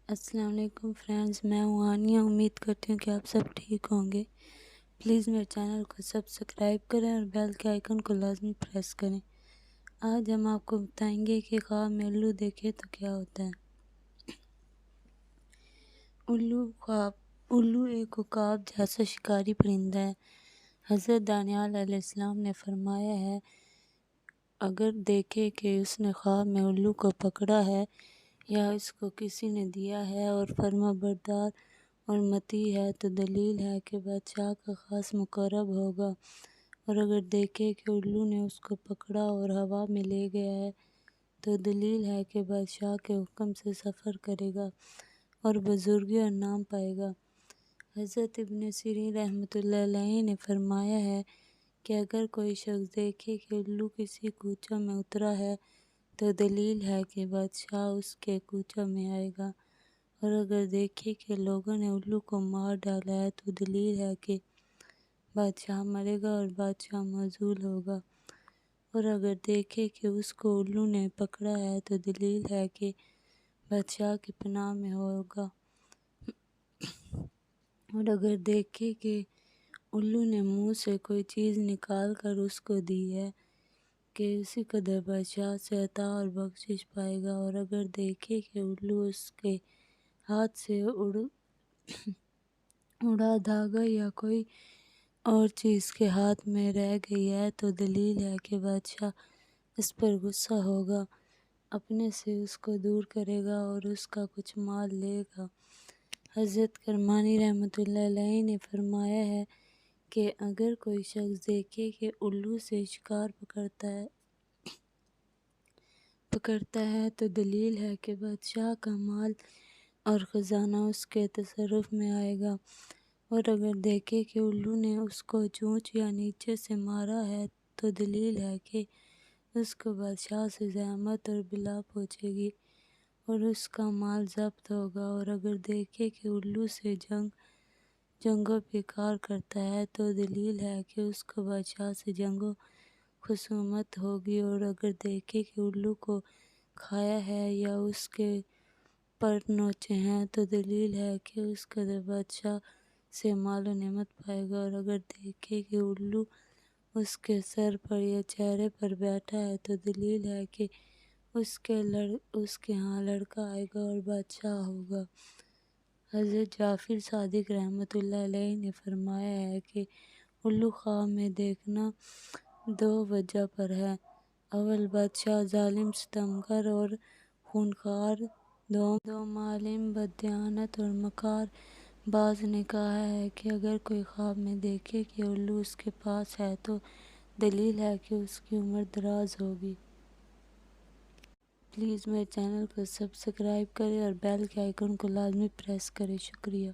السلام علیکم فرینڈز، میں ہوں آنیہ۔ امید کرتی ہوں کہ آپ سب ٹھیک ہوں گے۔ پلیز میرے چینل کو سبسکرائب کریں اور بیل کے آئیکن کو لازمی پریس کریں۔ آج ہم آپ کو بتائیں گے کہ خواب میں الو دیکھے تو کیا ہوتا ہے۔ الو ایک عقاب جیسا شکاری پرندہ ہے۔ حضرت دانیال علیہ السلام نے فرمایا ہے، اگر دیکھے کہ اس نے خواب میں الو کو پکڑا ہے یا اس کو کسی نے دیا ہے اور فرما بردار اور مطیع ہے تو دلیل ہے کہ بادشاہ کا خاص مقرب ہوگا، اور اگر دیکھے کہ الو نے اس کو پکڑا اور ہوا میں لے گیا ہے تو دلیل ہے کہ بادشاہ کے حکم سے سفر کرے گا اور بزرگی اور نام پائے گا۔ حضرت ابن سیرین رحمۃ اللہ علیہ نے فرمایا ہے کہ اگر کوئی شخص دیکھے کہ الو کسی کوچہ میں اترا ہے تو دلیل ہے کہ بادشاہ اس کے کوچہ میں آئے گا، اور اگر دیکھے کہ لوگوں نے الو کو مار ڈالا ہے تو دلیل ہے کہ بادشاہ مرے گا اور بادشاہ معزول ہوگا، اور اگر دیکھے کہ اس کو الو نے پکڑا ہے تو دلیل ہے کہ بادشاہ کی پناہ میں ہوگا، اور اگر دیکھے کہ الو نے منہ سے کوئی چیز نکال کر اس کو دی ہے کہ اسی قدر بادشاہ سے عطا اور بخشش پائے گا، اور اگر دیکھے کہ الو اس کے ہاتھ سے اڑا دھاگا یا کوئی اور چیز کے ہاتھ میں رہ گئی ہے تو دلیل ہے کہ بادشاہ اس پر غصہ ہوگا، اپنے سے اس کو دور کرے گا اور اس کا کچھ مال لے گا۔ حضرت کرمانی رحمۃ اللہ علیہ نے فرمایا ہے کہ اگر کوئی شخص دیکھے کہ الو سے شکار پکڑتا ہے تو دلیل ہے کہ بادشاہ کا مال اور خزانہ اس کے تصرف میں آئے گا، اور اگر دیکھے کہ الو نے اس کو چونچ یا نیچے سے مارا ہے تو دلیل ہے کہ اس کو بادشاہ سے زحمت اور بلا پہنچے گی اور اس کا مال ضبط ہوگا، اور اگر دیکھے کہ الو سے جنگ و پیکار کرتا ہے تو دلیل ہے کہ اس کو بادشاہ سے جنگ و خصومت ہوگی، اور اگر دیکھے کہ الو کو کھایا ہے یا اس کے پر نوچے ہیں تو دلیل ہے کہ اس قدر بادشاہ سے مال و نعمت پائے گا، اور اگر دیکھے کہ الو اس کے سر پر یا چہرے پر بیٹھا ہے تو دلیل ہے کہ اس کے ہاں لڑکا آئے گا اور بادشاہ ہوگا۔ حضرت جعفر صادق رحمۃ اللہ علیہ نے فرمایا ہے کہ الو خواب میں دیکھنا دو وجہ پر ہے، اول بادشاہ ظالم ستمگر اور خونخوار، دوم عالم بددیانت اور مکار۔ بعض نے کہا ہے کہ اگر کوئی خواب میں دیکھے کہ الو اس کے پاس ہے تو دلیل ہے کہ اس کی عمر دراز ہوگی۔ پلیز میرے چینل کو سبسکرائب کریں اور بیل کے آئیکن کو لازمی پریس کریں۔ شکریہ۔